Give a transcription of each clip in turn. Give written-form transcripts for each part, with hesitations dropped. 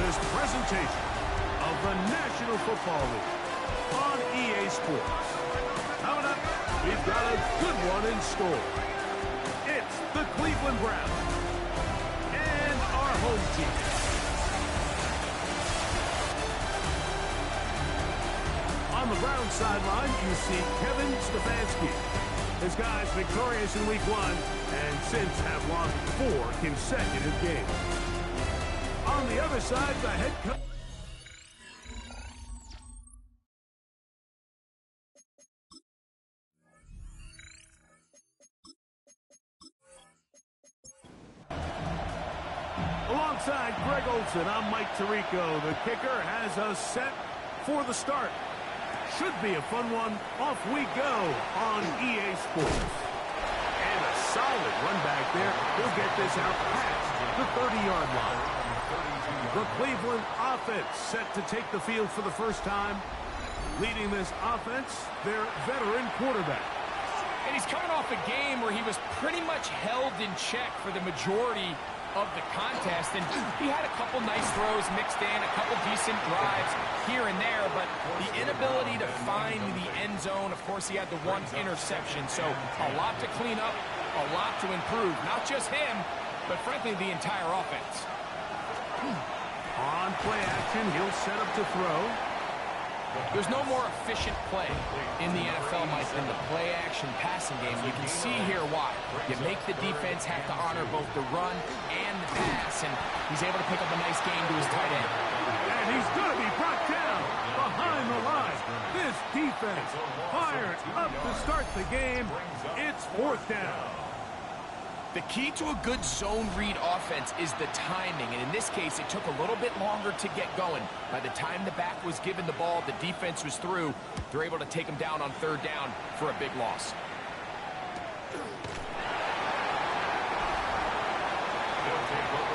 this presentation of the National Football League on EA Sports. Coming up, we've got a good one in store. It's the Cleveland Browns and our home team. On the Browns sideline, you see Kevin Stefanski. His guys victorious in Week 1 and since have lost 4 consecutive games. On the other side, the head coach. Alongside Greg Olsen, I'm Mike Tirico. The kicker has us set for the start. Should be a fun one. Off we go on EA Sports. And a solid run back there. He'll get this out past the 30-yard line. The Cleveland offense set to take the field for the first time. Leading this offense, their veteran quarterback. And he's coming off a game where he was pretty much held in check for the majority of the contest, and he had a couple nice throws mixed in, a couple decent drives here and there, but the inability to find the end zone, of course, he had the 1 interception, so a lot to clean up, a lot to improve. Not just him, but frankly, the entire offense. On play action, he'll set up to throw. There's no more efficient play in the NFL, Mike, than the play-action passing game. You can see here why. You make the defense have to honor both the run and the pass, and he's able to pick up a nice gain to his tight end. And he's going to be brought down behind the line. This defense fired up to start the game. It's 4th down. The key to a good zone read offense is the timing, and in this case, it took a little bit longer to get going. By the time the back was given the ball, the defense was through. They're able to take him down on 3rd down for a big loss.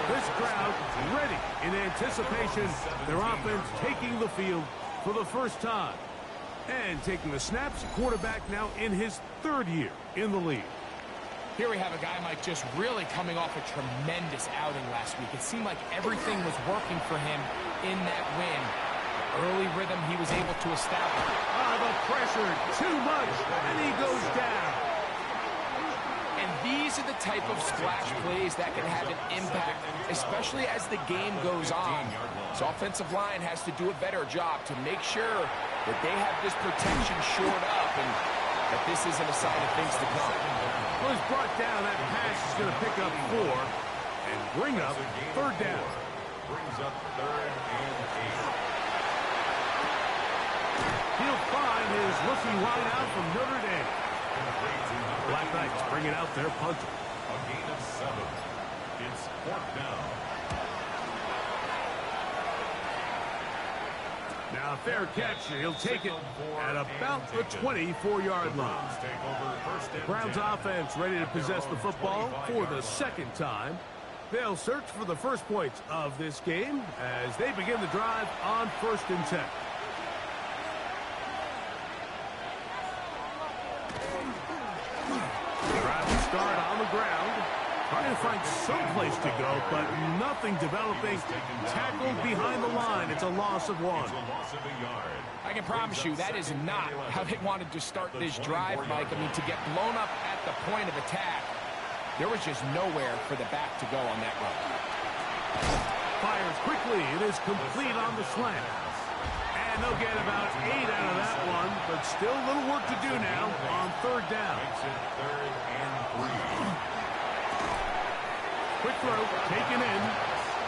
This crowd ready in anticipation. Their offense taking the field for the first time. And taking the snaps, quarterback now in his 3rd year in the league. Here we have a guy, Mike, just really coming off a tremendous outing last week. It seemed like everything was working for him in that win. Early rhythm he was able to establish. The pressure, too much, and he goes down. And these are the type of splash plays that can have an impact, especially as the game goes on. So offensive line has to do a better job to make sure that they have this protection shored up and that this isn't a sign of things to come. Well, he's brought down. That pass is going to pick up 4 and bring up 3rd down. Brings up 3rd and 8. He'll find his rookie wideout from Notre Dame. Black Knights bringing out their punter. A gain of 7. It's 4th down. Now, fair catch. He'll take it at about the 24-yard line. Browns offense ready to possess the football for the 2nd time. They'll search for the first points of this game as they begin the drive on 1st and 10. Drive to start on the ground. Trying to find some place to go, but nothing developing. Tackled behind the line. It's a loss of 1. I can promise you that is not how they wanted to start this drive, Mike. I mean, to get blown up at the point of attack, there was just nowhere for the back to go on that run. Fires quickly. It is complete on the slant. And they'll get about 8 out of that one, but still a little work to do now on 3rd down. Quick throw, taken in,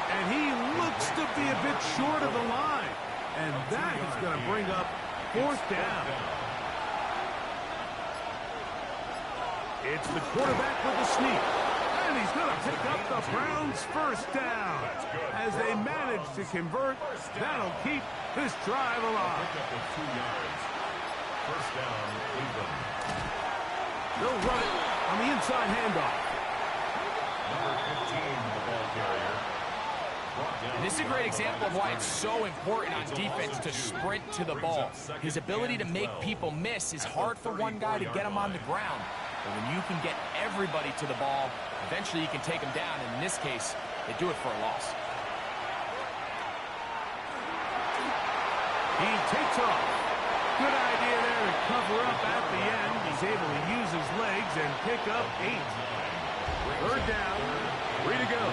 and he looks to be a bit short of the line. And that is going to bring up 4th down. It's the quarterback with the sneak. And he's going to pick up the Browns' 1st down. As they manage to convert, that'll keep this drive alive. Pick up the 2 yards. 1st down, Cleveland. They'll run it on the inside handoff. Number 15, the ball carrier. This is a great example of why it's so important on defense to sprint to the ball. His ability to make people miss is hard for one guy to get him on the ground. But when you can get everybody to the ball, eventually you can take them down. And in this case, they do it for a loss. He takes off. Good idea there to cover up at the end. He's able to use his legs and pick up 8. Third down. 3 to go.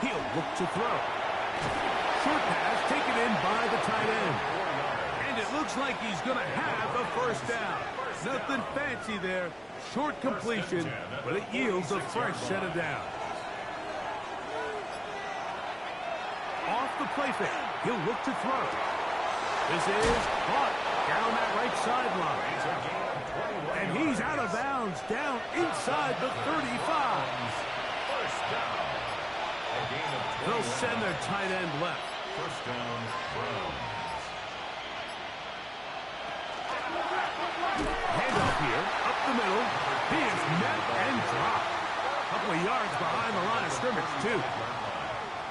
He'll look to throw. Short pass taken in by the tight end. And it looks like he's going to have a first down. Nothing fancy there. Short completion, but it yields a fresh set of downs. Off the play fake. He'll look to throw. This is caught down that right sideline. And he's out of bounds, down inside the 35. First down. They'll send their tight end left. First down, Browns. Handoff here, up the middle. He is met and dropped. A couple of yards behind the line of scrimmage, too.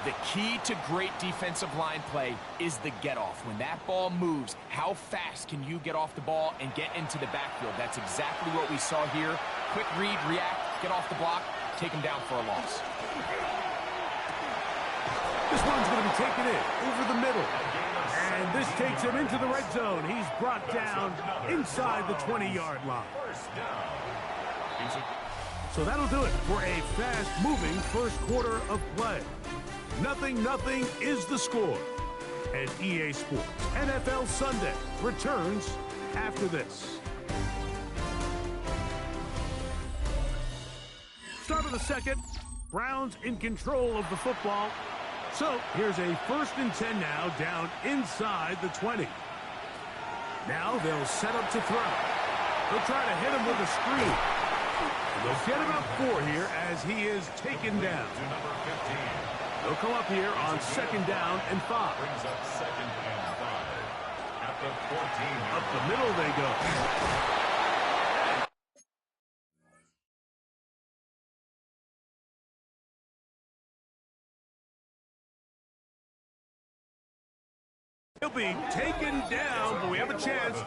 The key to great defensive line play is the get-off. When that ball moves, how fast can you get off the ball and get into the backfield? That's exactly what we saw here. Quick read, react, get off the block, take him down for a loss. This one's going to be taken in over the middle. And this takes him into the red zone. He's brought down inside the 20-yard line. So that'll do it for a fast-moving first quarter of play. 0-0 is the score. And EA Sports NFL Sunday returns after this. Start of the second. Browns in control of the football. So here's a 1st and 10 now, down inside the 20. Now they'll set up to throw. They'll try to hit him with a screen. And they'll get about 4 here as he is taken down. They'll come up here on 2nd down and 5. Brings up 2nd and 5. At the 14. Up the middle they go. He'll be taken down, but we have a chance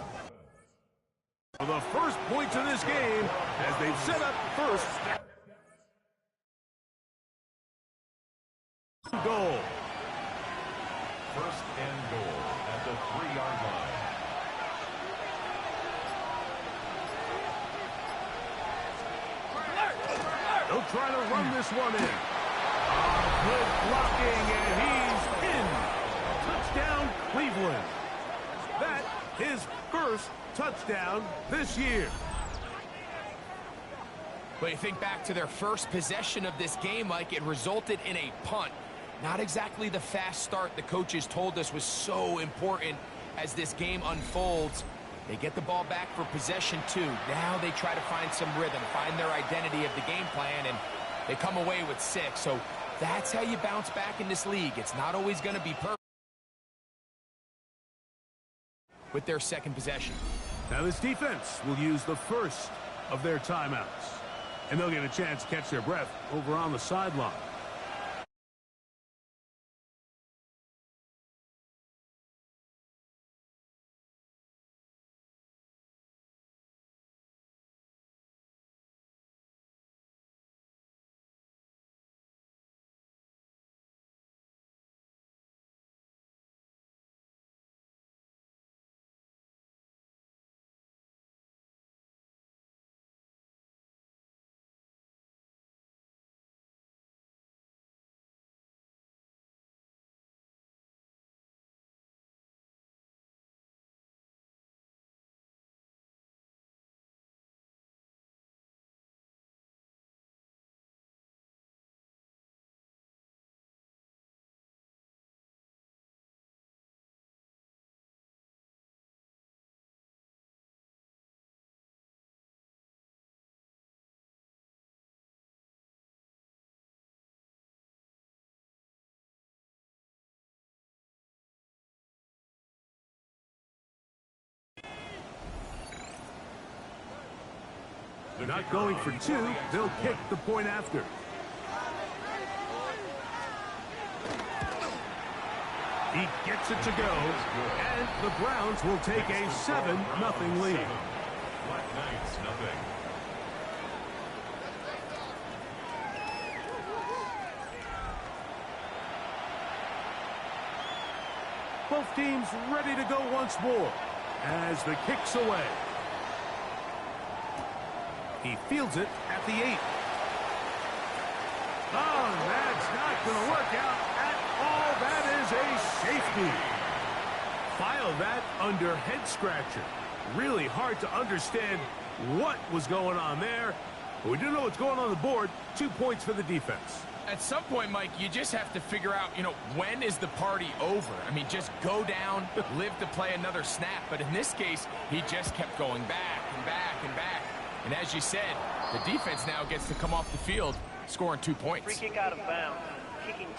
for the first points of this game as they've set up first. Goal. 1st and goal at the 3-yard line. They'll try to run this one in. Good blocking, and he's in. Touchdown, Cleveland. That his first touchdown this year. But you think back to their first possession of this game, Mike, it resulted in a punt. Not exactly the fast start the coaches told us was so important as this game unfolds. They get the ball back for possession 2. Now they try to find some rhythm, find their identity of the game plan, and they come away with 6. So that's how you bounce back in this league. It's not always going to be perfect with their second possession. Now this defense will use the first of their timeouts. And they'll get a chance to catch their breath over on the sideline. Not going for 2, they'll kick the point after. He gets it to go, and the Browns will take a 7-0 lead. Black Knights, 0. Both teams ready to go once more as the kick's away. He fields it at the 8. Oh, that's not going to work out at all. That is a safety. File that under head scratcher. Really hard to understand what was going on there. But we do know what's going on the board. 2 points for the defense. At some point, Mike, you just have to figure out, when is the party over? I mean, just go down, live to play another snap. But in this case, he just kept going back and back and back. And as you said, the defense now gets to come off the field, scoring 2 points. Free kick out of bounds. Kicking team.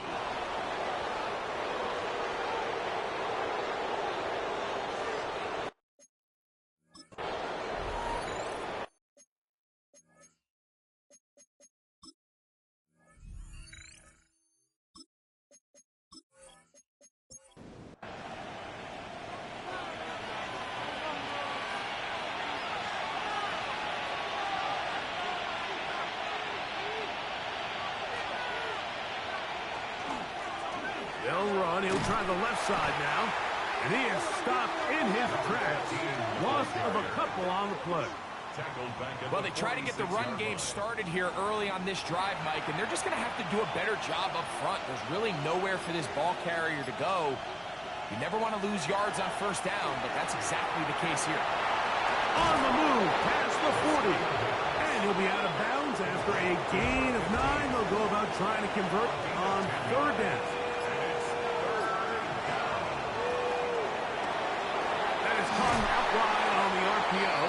They'll run. He'll try the left side now. And he is stopped in his tracks. Loss of a couple on the play. Well, they try to get the run game started here early on this drive, Mike, and they're just going to have to do a better job up front. There's really nowhere for this ball carrier to go. You never want to lose yards on first down, but that's exactly the case here. On the move, past the 40. And he'll be out of bounds after a gain of 9. They'll go about trying to convert on third down. Out wide on the RPO,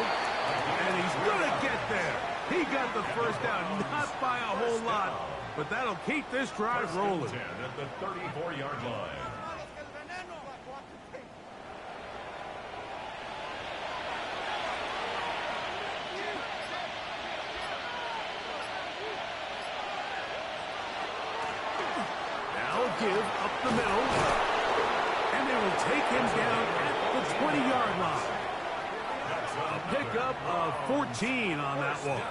and he's going to get there. He got the first down, not by a whole lot, but that'll keep this drive rolling. 10 at the 34-yard line. Now a give up the middle, and they will take him down at the 20-yard line. A pickup of 14 on that one.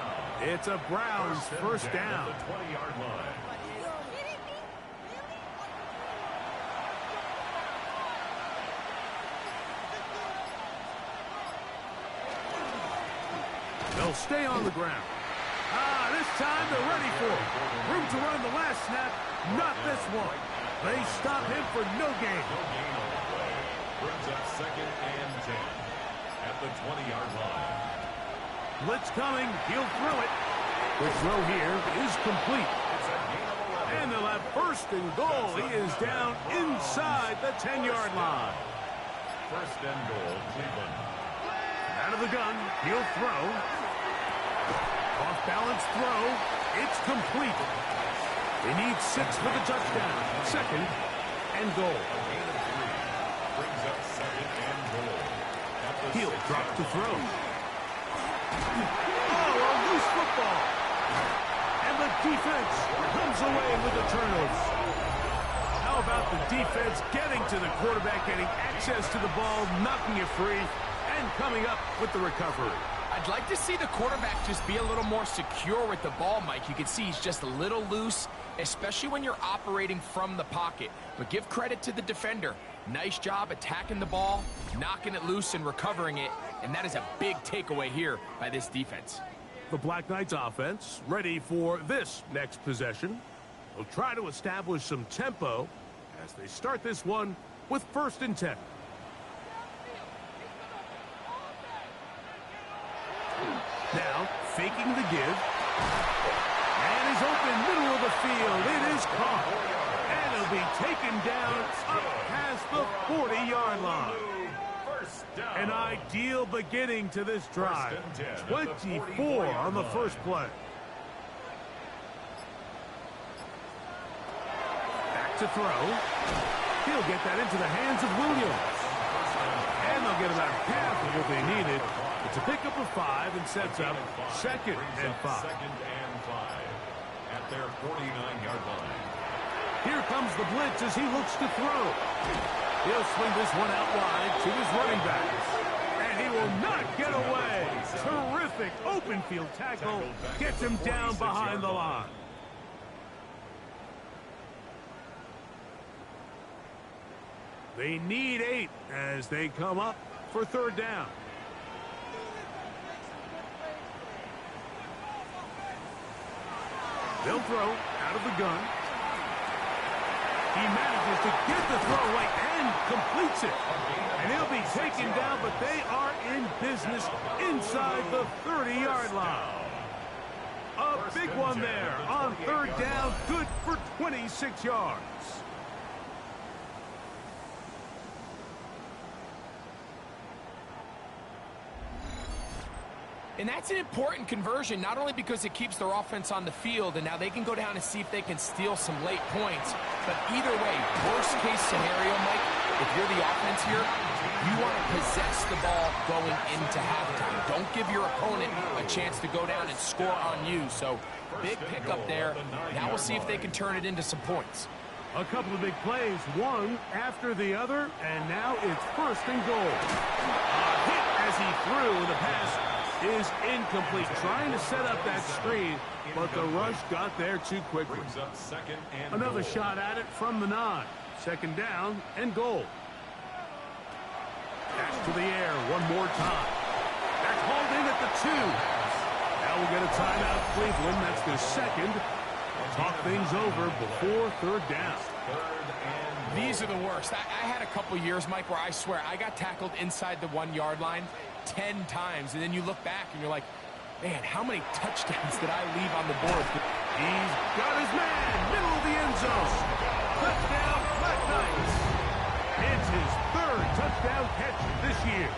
It's a Browns first down. 20-yard line. They'll stay on the ground. This time they're ready for it. Room to run the last snap, not this one. They stop him for no gain. Brings up 2nd and 10 at the 20-yard line. Blitz coming. He'll throw it. The throw here is complete. It's a gain of 11. And they'll have first and goal. He is down inside the 10-yard line. First and goal, Cleveland. Out of the gun. He'll throw. Off-balance throw. It's complete. They need 6 for the touchdown. Second and goal. Brings up 2nd and goal. He'll drop to throw. Oh, a loose football. And the defense comes away with a turnover. How about the defense getting to the quarterback, getting access to the ball, knocking it free, and coming up with the recovery? I'd like to see the quarterback just be a little more secure with the ball, Mike. You can see he's just a little loose, especially when you're operating from the pocket. But give credit to the defender. Nice job attacking the ball, knocking it loose and recovering it. And that is a big takeaway here by this defense. The Black Knights offense ready for this next possession. They'll try to establish some tempo as they start this one with 1st and 10. Now, faking the give. And he's open, middle of the field. It is caught. And he'll be taken down up past the 40-yard line. An ideal beginning to this drive. 24 on the first play. Back to throw. He'll get that into the hands of Williams. And they'll get about half of what they needed. It's a pickup of 5 and sets up 2nd and 5. 2nd and 5 at their 49-yard line. Here comes the blitz as he looks to throw. He'll swing this one out wide to his running back. And he will not get away. Terrific open field tackle. Gets him down behind the line. They need 8 as they come up for third down. They'll throw out of the gun. He manages to get the throw away and completes it. And he'll be taken down, but they are in business inside the 30-yard line. A big one there on third down, good for 26 yards. And that's an important conversion, not only because it keeps their offense on the field, and now they can go down and see if they can steal some late points. But either way, worst case scenario, Mike, if you're the offense here, you want to possess the ball going into halftime. Don't give your opponent a chance to go down and score on you. So big pickup there. Now we'll see if they can turn it into some points. A couple of big plays, one after the other, and now it's first and goal. A hit as he threw, the pass is incomplete. Trying to set up that screen, but the rush got there too quickly. Another shot at it from the 9. Second down and goal. Pass to the air one more time. That's hauled in at the 2. Now we'll get a timeout, Cleveland. That's their second. Talk things over before third down. These are the worst. I had a couple years, Mike, where I swear I got tackled inside the 1-yard line 10 times, and then you look back and you're like, man, how many touchdowns did I leave on the board? He's got his man, middle of the end zone. Touchdown, Black Knights. It's his 3rd touchdown catch this year.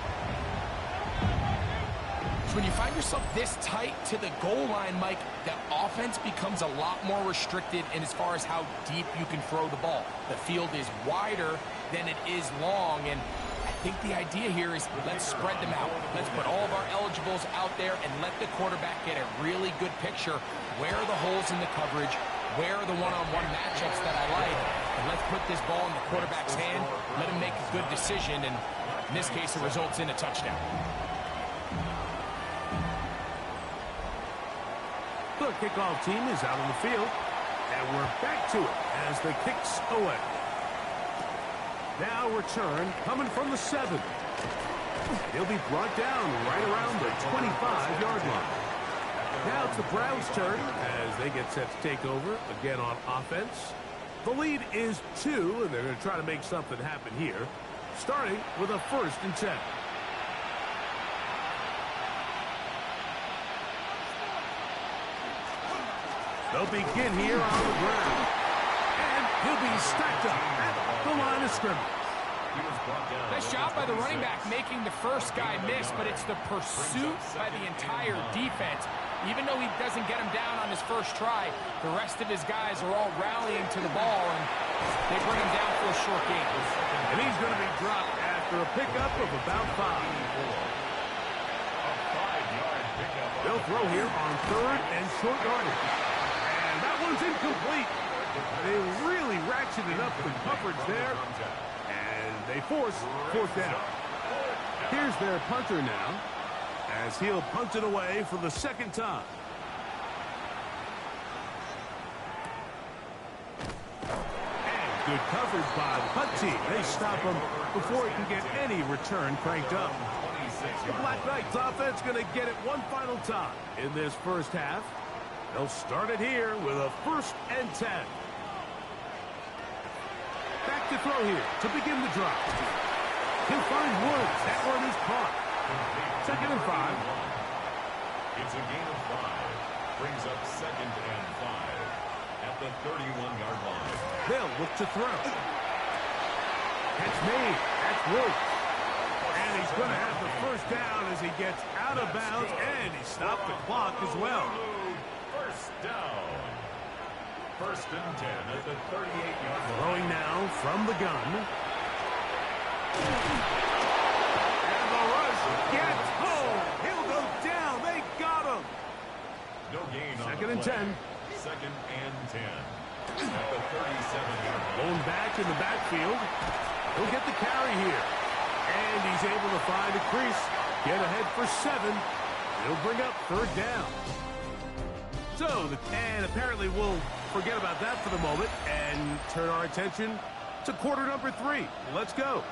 So when you find yourself this tight to the goal line, Mike, the offense becomes a lot more restricted in as far as how deep you can throw the ball. The field is wider than it is long, and I think the idea here is let's spread them out. Let's put all of our eligibles out there and let the quarterback get a really good picture. Where are the holes in the coverage? Where are the one-on-one matchups that I like? And let's put this ball in the quarterback's hand, let him make a good decision, and in this case, it results in a touchdown. The kickoff team is out on the field, and we're back to it as the kick's away. Now return coming from the 7. He'll be brought down right around the 25-yard line. Now it's the Browns' turn as they get set to take over again on offense. The lead is 2, and they're going to try to make something happen here, starting with a 1st and 10. They'll begin here on the ground. And he'll be stacked up at the line of scrimmage. Nice job by the running back making the first guy miss, but it's the pursuit by the entire defense. Even though he doesn't get him down on his first try, the rest of his guys are all rallying to the ball, and they bring him down for a short gain. And he's going to be dropped after a pickup of about 5. They'll throw here on 3rd and short yardage. That one's incomplete. They really ratcheted up the coverage there, and they force 4th down. Here's their punter now, as he'll punt it away for the 2nd time. And good coverage by the punt team. They stop him before he can get any return cranked up. The Black Knights offense going to get it one final time in this first half. They'll start it here with a 1st and 10. Back to throw here to begin the drive. He'll find Woods. That one is caught. 2nd and 5. It's a gain of 5. Brings up 2nd and 5 at the 31-yard line. They'll look to throw. Catch made. That's Woods. And he's going to have the 1st down as he gets out of bounds, and he stopped the clock as well. Down. 1st and 10 at the 38-yard line. Throwing now from the gun. And the rush gets home. He'll go down. They got him. No gain on 2nd and 10. 2nd and 10 at the 37-yard line. Going back in the backfield. He'll get the carry here. And he's able to find a crease. Get ahead for 7. He'll bring up 3rd down. So, and apparently we'll forget about that for the moment and turn our attention to quarter number 3. Let's go.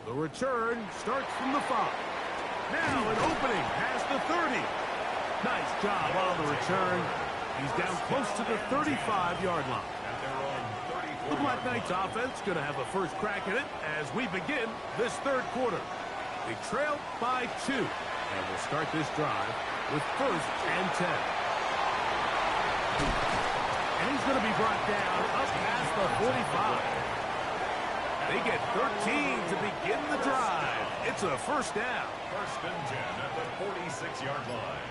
The return starts from the 5. Now an opening past the 30. Nice job on the return. He's down close to the 35-yard line. The Black Knights offense going to have a first crack at it as we begin this third quarter. They trail by 2. And we'll start this drive with first and 10. And he's going to be brought down up past the 45. They get 13 to begin the drive. It's a first down. First and 10 at the 46-yard line.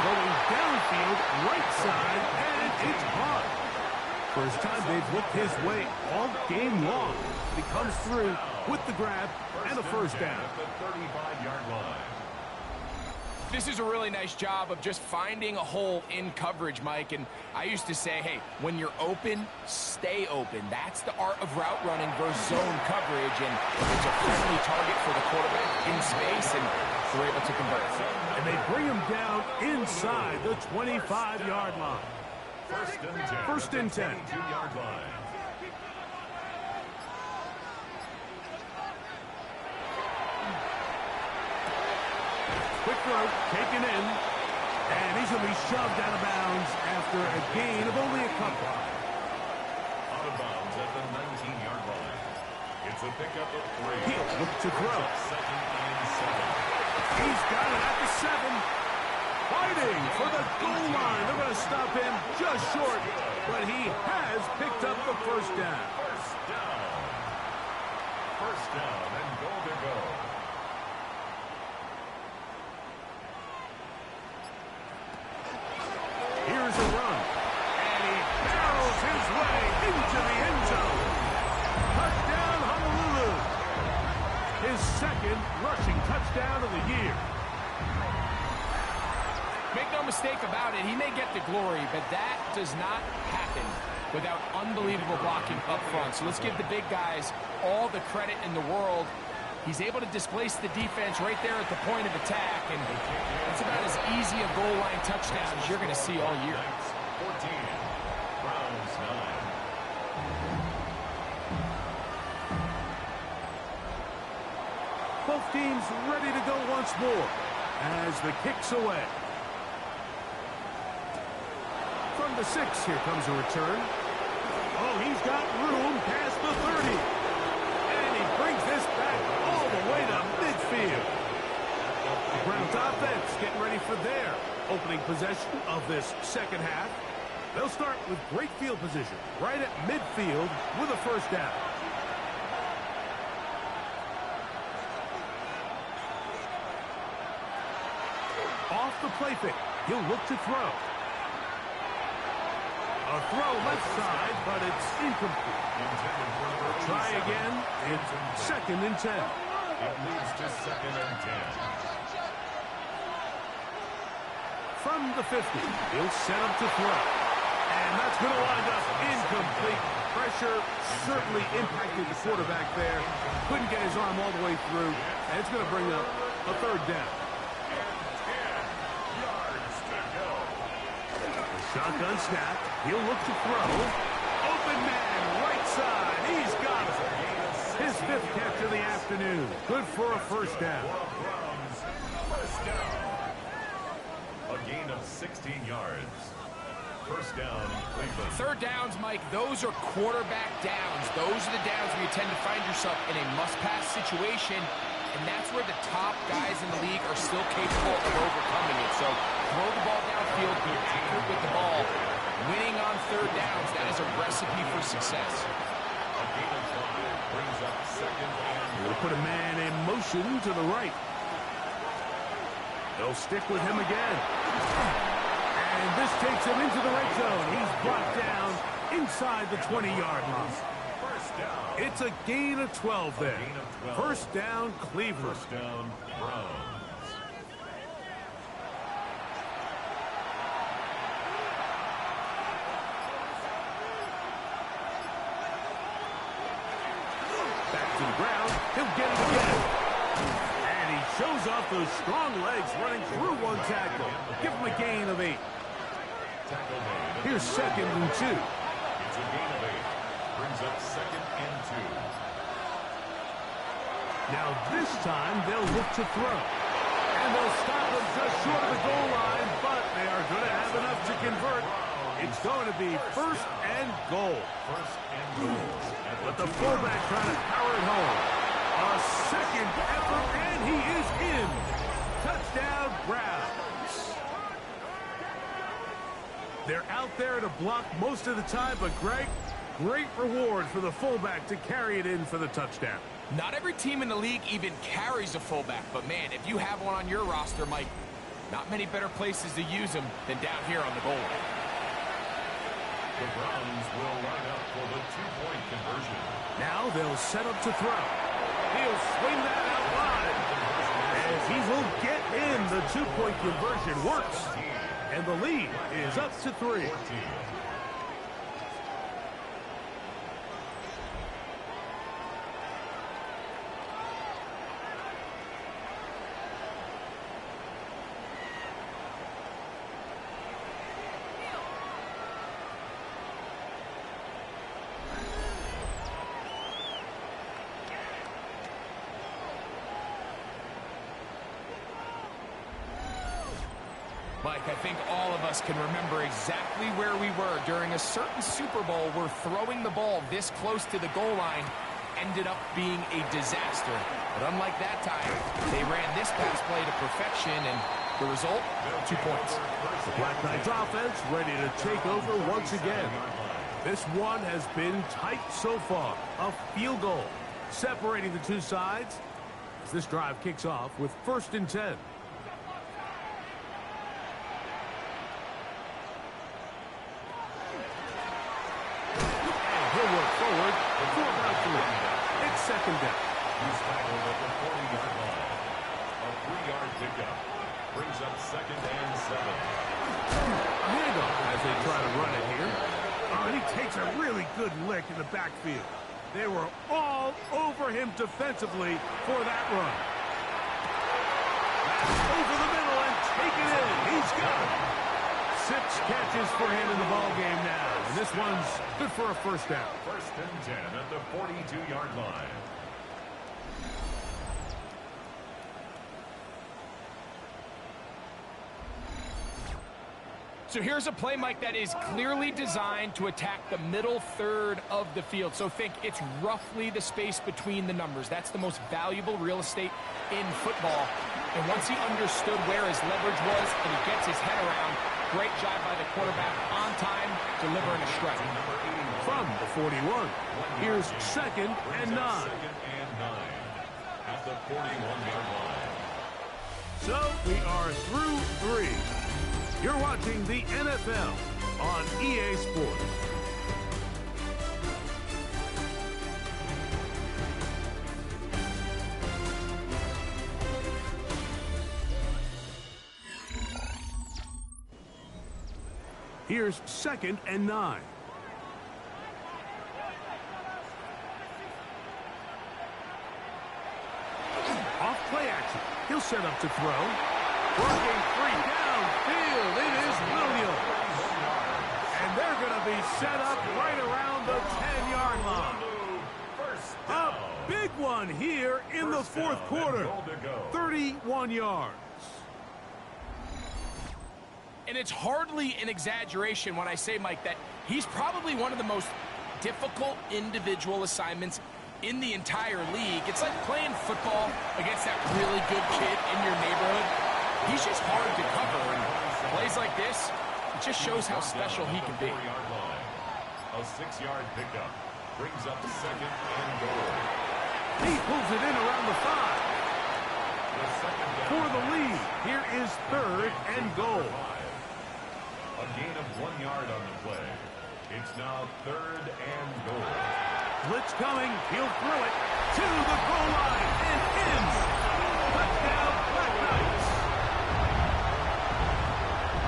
Going downfield, right side, and it's caught. First time they've looked his way all game long. He comes through with the grab and a first down. At the 35-yard line. This is a really nice job of just finding a hole in coverage, Mike. And I used to say, hey, when you're open, stay open. That's the art of route running versus zone coverage. And it's a friendly target for the quarterback in space, and they're able to convert. And they bring him down inside the 25-yard line. First and 10. 10. 22-yard line. Quick throw, taken in, and he's going to be shoved out of bounds after a gain of only a couple. Out of bounds at the 19-yard line. It's a pickup of 3. He'll look to throw. Second and 7. He's got it at the 7. Fighting for the goal line. They're going to stop him just short, but he has picked up the first down. First down. First down and goal to go. Here's a run, and he barrels his way into the end zone. Touchdown, Honolulu. His second rushing touchdown of the year. Make no mistake about it, he may get the glory, but that does not happen without unbelievable blocking up front. So let's give the big guys all the credit in the world. He's able to displace the defense right there at the point of attack, and it's about as easy a goal line touchdown as you're going to see all year. 14. Browns 9. Both teams ready to go once more as the kick's away. From the 6, here comes a return. Oh, he's got room past the 30. And he brings this back all the way to midfield. The Browns offense getting ready for their opening possession of this second half. They'll start with great field position right at midfield with a first down. Off the play fake, he'll look to throw. A throw left side, but it's incomplete. Try again. It's second and 10. It leads to second and 10. From the 50, he'll set up to throw. And that's going to wind up incomplete. Pressure certainly impacted the quarterback there. Couldn't get his arm all the way through. And it's going to bring up a third down. Shotgun snap. He'll look to throw. Open man, right side. He's got it. His 5th catch of the afternoon. Good for a first down. First down. A gain of 16 yards. First down, Cleveland. Third downs, Mike, those are quarterback downs. Those are the downs where you tend to find yourself in a must-pass situation, and that's where the top guys in the league are still capable of overcoming it. So throw the ball downfield, be accurate with the ball. Winning on third downs, that is a recipe for success. A gain of 5 brings up second and We'll put a man in motion to the right. They'll stick with him again. And this takes him into the red zone. He's brought down inside the 20-yard line. first down. It's a gain of 12 there. Gain of 12. First down, Cleveland. First down, Browns. shows off those strong legs running through one tackle. Give him a gain of 8. Here's 2nd and 2. It's a gain of 8. Brings up 2nd and 2. Now this time they'll look to throw. And they'll stop him just short of the goal line, but they are going to have enough to convert. It's going to be 1st and goal. 1st and goal. But the fullback trying to power it home. A 2nd effort, and he is in. Touchdown, Browns. They're out there to block most of the time, but Greg, great reward for the fullback to carry it in for the touchdown. Not every team in the league even carries a fullback, but man, if you have one on your roster, Mike, not many better places to use him than down here on the goal line. The Browns will line up for the 2-point conversion. Now they'll set up to throw. He'll swing that out wide. And he will get in. The 2-point conversion works. And the lead is up to 3. 14. Mike, I think all of us can remember exactly where we were during a certain Super Bowl where throwing the ball this close to the goal line ended up being a disaster. But unlike that time, they ran this pass play to perfection, and the result, 2 points. The Black Knights offense ready to take over once again. This one has been tight so far. A field goal separating the two sides as this drive kicks off with 1st and 10. He'll work forward for about 3. It's 2nd down. He's tackled at the 40-yard line. A 3-yard pickup. Brings up 2nd and 7. Handoff as they try to run it here. Oh, and he takes a really good lick in the backfield. They were all over him defensively for that run. Over the middle and take it in. He's got it. 6 catches for him in the ball game now. And this one's good for a 1st down. 1st and 10 at the 42-yard line. So here's a play, Mike, that is clearly designed to attack the middle third of the field. So think it's roughly the space between the numbers. That's the most valuable real estate in football. And once he understood where his leverage was and he gets his head around, great job by the quarterback on time, delivering a strike. From the 41, here's 2nd and 9. 2nd and 9 at the 41-yard line. So we are through 3. You're watching the NFL on EA Sports. Here's 2nd and 9. Off play action. He'll set up to throw. Working 3 downfield. It is Williams. And they're going to be set up right around the 10-yard line. A big one here in the 4th quarter. 31 yards. And it's hardly an exaggeration when I say, Mike, that he's probably one of the most difficult individual assignments in the entire league. It's like playing football against that really good kid in your neighborhood. He's just hard to cover, and plays like this, it just shows how special he can be. A 6-yard pickup brings up 2nd and goal. He pulls it in around the 5. The 2nd down For the lead, here is 3rd and goal. A gain of 1 yard on the play. It's now 3rd and goal. Blitz coming. He'll throw it to the goal line and in. Touchdown, Black Knights.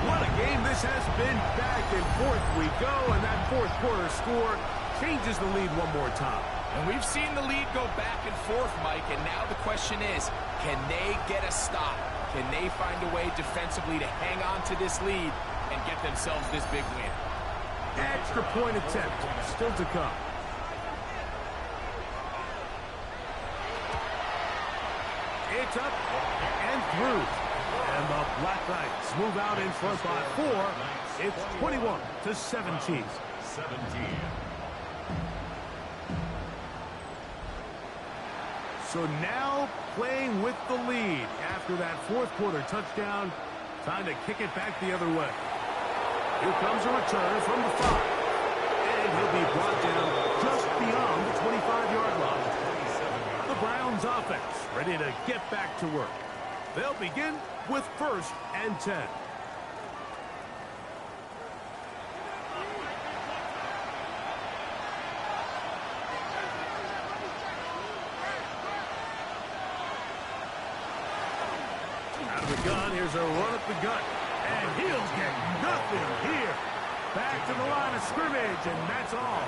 What a game this has been. Back and forth we go, and that 4th quarter score changes the lead one more time. And we've seen the lead go back and forth, Mike, and now the question is, Can they get a stop? Can they find a way defensively to hang on to this lead and get themselves this big win? Extra point attempt still to come. It's up and through. And the Black Knights move out in front by 4. It's 21-17. 17. So now playing with the lead after that fourth quarter touchdown. Time to kick it back the other way. Here comes a return from the 5. And he'll be brought down just beyond the 25-yard line. The Browns offense ready to get back to work. They'll begin with 1st and 10. Out of the gun, here's a run up the gut. And he'll get nothing here. Back to the line of scrimmage, and that's all.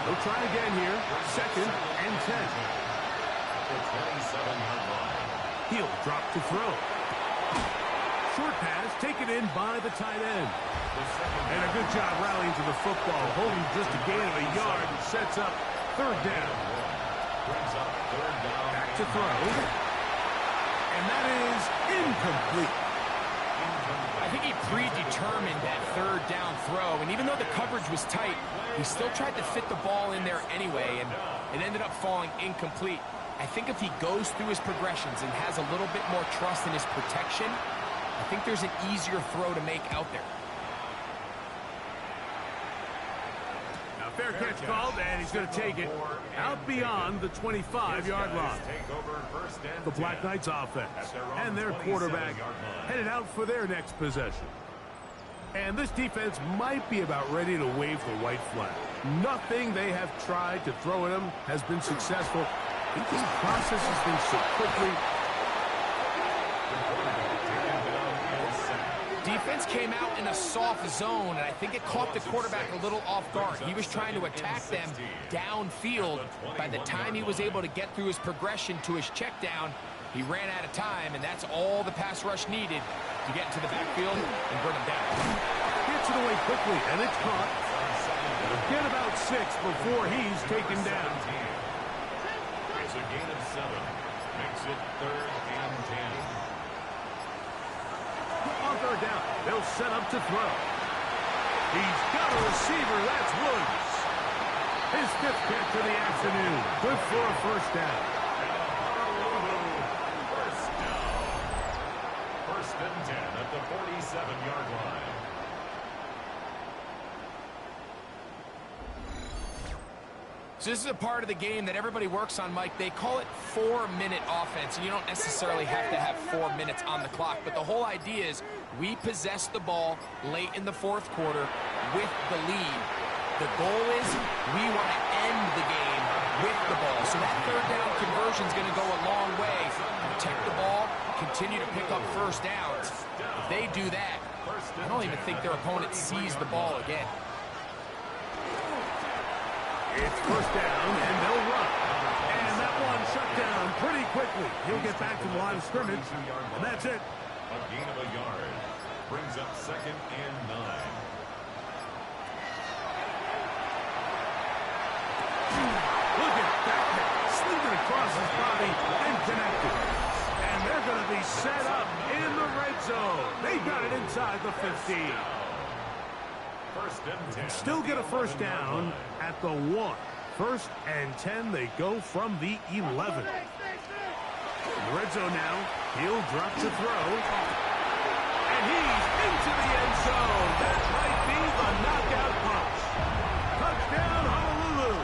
They'll try again here. 2nd and 10. The 27-yard line. He'll drop to throw. Short pass taken in by the tight end. And a good job rallying to the football. Holding just a gain of a yard and sets up 3rd down. Brings up 3rd down. Back to throw. And that is incomplete. I think he predetermined that 3rd down throw, and even though the coverage was tight, he still tried to fit the ball in there anyway, and it ended up falling incomplete. I think if he goes through his progressions and has a little bit more trust in his protection, I think there's an easier throw to make out there. Now fair catch called, and he's going to take it out beyond the 25-yard line. The Black Knights offense and their quarterback headed out for their next possession. And this defense might be about ready to wave the white flag. Nothing they have tried to throw at him has been successful. He just processes things so quickly. Defense came out in a soft zone, and I think it caught the quarterback a little off guard. He was trying to attack them downfield. By the time he was able to get through his progression to his check down, he ran out of time, and that's all the pass rush needed to get into the backfield and bring him down. Gets it away quickly, and it's caught. It'll get about 6 before he's taken down. It's a gain of 7. Makes it 3rd and 10. On 3rd down, they'll set up to throw. He's got a receiver. That's Woods. His 5th catch of the afternoon. Good for a 1st down. First and 10 at the 47-yard line. So this is a part of the game that everybody works on, Mike. They call it 4-minute offense, and you don't necessarily have to have 4 minutes on the clock. But the whole idea is we possess the ball late in the 4th quarter with the lead. The goal is we want to end the game with the ball. So that 3rd down conversion is going to go a long way. Protect the ball, continue to pick up 1st downs. If they do that, I don't even think their opponent sees the ball again. It's 1st down, and they'll run. And that one shut down pretty quickly. He'll get back to the line of scrimmage, and that's it. A gain of a yard. Brings up 2nd and 9. Look at that. Slinging across his body and connected. And they're going to be set up in the red zone. They got it inside the 15. First and 10. Still get a 1st down at the 1. 1st and 10, they go from the 11. In the red zone now, he'll drop to throw. And he's into the end zone. That might be the knockout punch. Touchdown, Honolulu.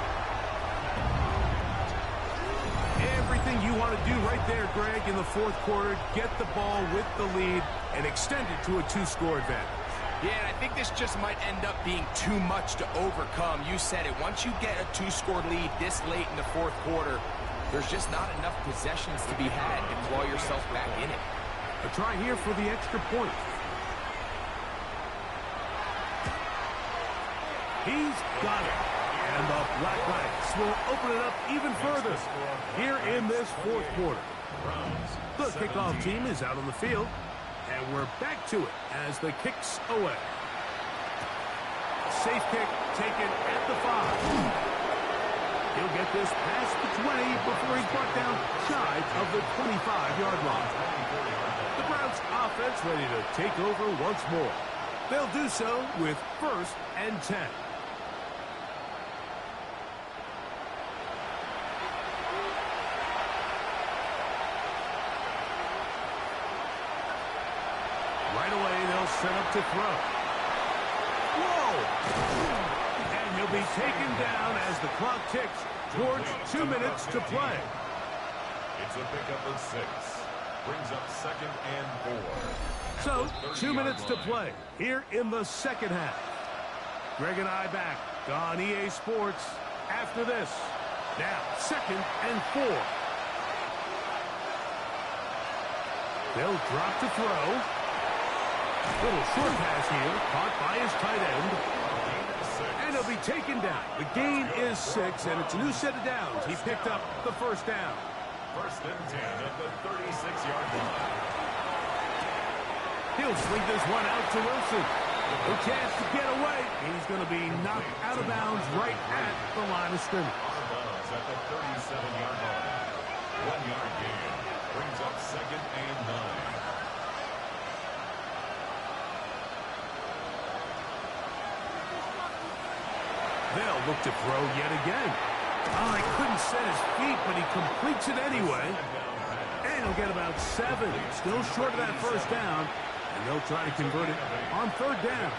Everything you want to do right there, Greg, in the 4th quarter, get the ball with the lead and extend it to a 2-score advantage. Yeah, and I think this just might end up being too much to overcome. You said it. Once you get a 2-score lead this late in the 4th quarter, there's just not enough possessions to be had to claw yourself back in it. A try here for the extra point. He's got it. And the Black Knights will open it up even further here in this 4th quarter. Browns. The 17. kickoff team is out on the field, and we're back to it as the kick's away. Safe kick taken at the 5. He'll get this past the 20 before he's brought down shy of the 25-yard line. The Browns offense ready to take over once more. They'll do so with 1st and 10. Right away, they'll set up to throw. Whoa! And he'll be taken down as the clock ticks towards 2 minutes to play. It's a pickup of 6. Brings up 2nd and 4. So, 2 minutes to play here in the second half. Greg and I back on EA Sports after this. Now, 2nd and 4. They'll drop to throw. Little short pass here, caught by his tight end. And he'll be taken down. The gain is 6, and it's a new set of downs. He picked up the 1st down. 1st and 10 at the 36-yard line. He'll swing this one out to Wilson. No chance to get away. He's going to be knocked out of bounds right at the line of scrimmage. Out at the 37-yard line. 1-yard gain. Brings up 2nd and 9. They'll look to throw yet again. Oh, he couldn't set his feet, but he completes it anyway. And he'll get about 7. Still short of that 1st down. And they'll try to convert it on 3rd down.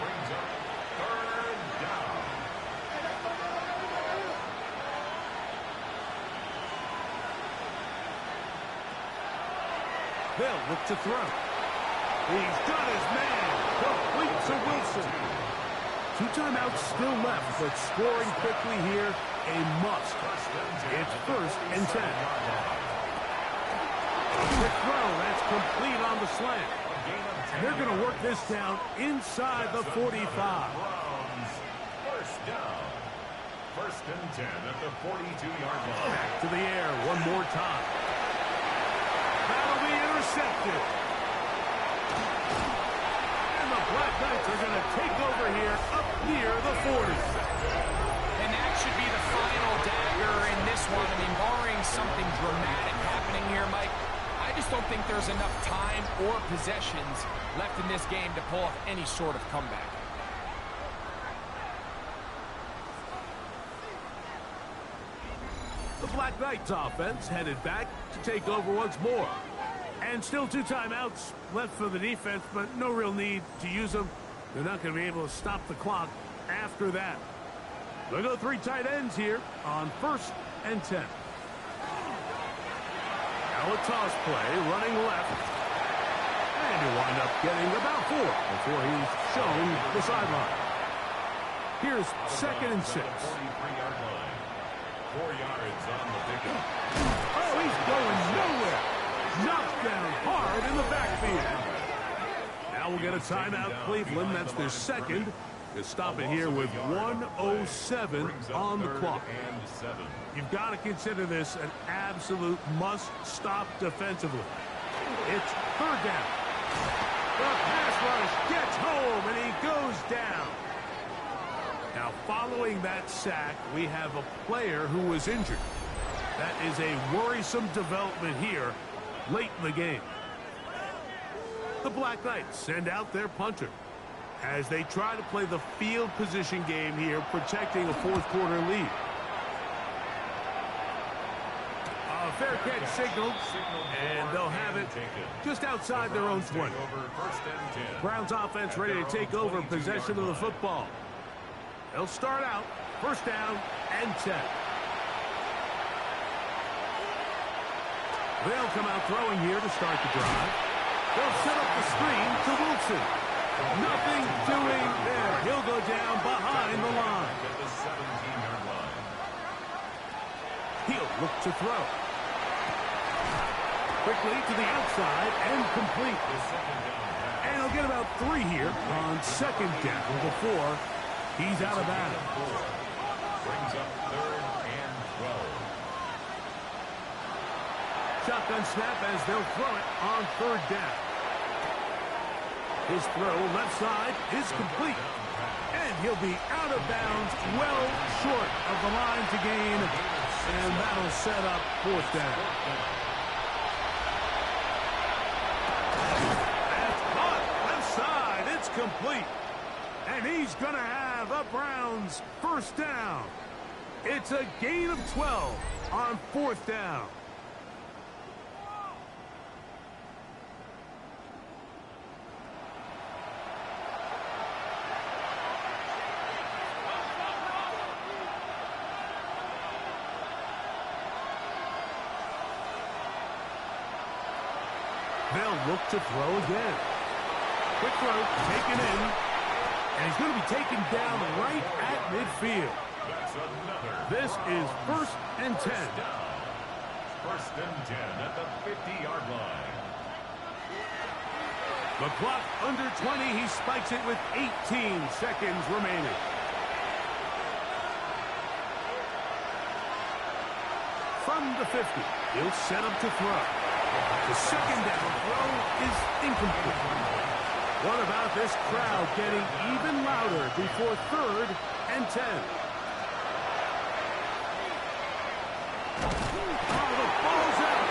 They'll look to throw. He's got his man. Complete to Wilson. 2 timeouts still left, but scoring quickly here, a must. It's 1st and 10. Quick throw, that's complete on the slant. They're going to work this down inside the 45. 1st down. 1st and 10 at the 42-yard line. Back to the air one more time. That'll be intercepted. And the Black Knights are going to take over here up near the 40. And that should be the final dagger in this one. I mean, barring something dramatic happening here, Mike, I just don't think there's enough time or possessions left in this game to pull off any sort of comeback. The Black Knights offense headed back to take over once more. And still 2 timeouts left for the defense, but no real need to use them. They're not going to be able to stop the clock after that. They'll go 3 tight ends here on 1st and 10. Now a toss play, running left. And he'll wind up getting about 4 before he's shown the sideline. Here's 2nd and 6. 43-yard line. 4 yards on the pickup. Oh, he's going nowhere. Knocked down hard in the backfield. Now we'll get a timeout, Cleveland. That's their 2nd. To stop it here with 1:07 on the clock. You've got to consider this an absolute must-stop defensively. It's 3rd down. The pass rush gets home, and he goes down. Now, following that sack, we have a player who was injured. That is a worrisome development here late in the game. The Black Knights send out their punter as they try to play the field position game here, protecting a 4th quarter lead. A fair catch signaled, and they'll have it just outside their own 20. Browns offense ready to take over possession of the football. They'll start out 1st down and 10. They'll come out throwing here to start the drive. They'll set up the screen to Wilson. Nothing doing there. He'll go down behind the line. He'll look to throw. Quickly to the outside and complete. And he'll get about 3 here on 2nd down before he's out of bounds. Brings up 3rd and 12. shotgun snap as they'll throw it on third down. His throw left side is complete. And he'll be out of bounds, well short of the line to gain. And that'll set up fourth down. That's caught left side. It's complete. And he's going to have a Browns first down. It's a gain of 12 on fourth down. They'll look to throw again. Quick throw, taken in. And he's going to be taken down right at midfield. This is 1st and 10. 1st and 10 at the 50-yard line. The clock under 20. He spikes it with 18 seconds remaining. From the 50, he'll set up to throw. The second down throw is incomplete. What about this crowd getting even louder before 3rd and 10? Oh, the ball's out.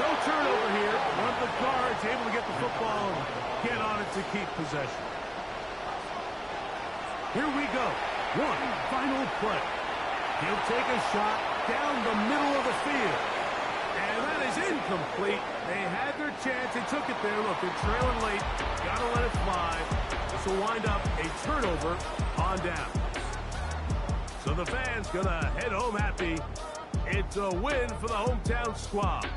No turnover here. One of the guards able to get the football and get on it to keep possession. Here we go. One final play. He'll take a shot down the middle of the field. And that is incomplete. They had their chance. They took it there. Look, they're trailing late. Got to let it fly. This will wind up a turnover on down. So the fans going to head home happy. It's a win for the hometown squad.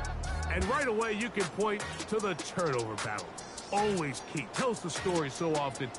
And right away, you can point to the turnover battle. Always key. Tells the story so often.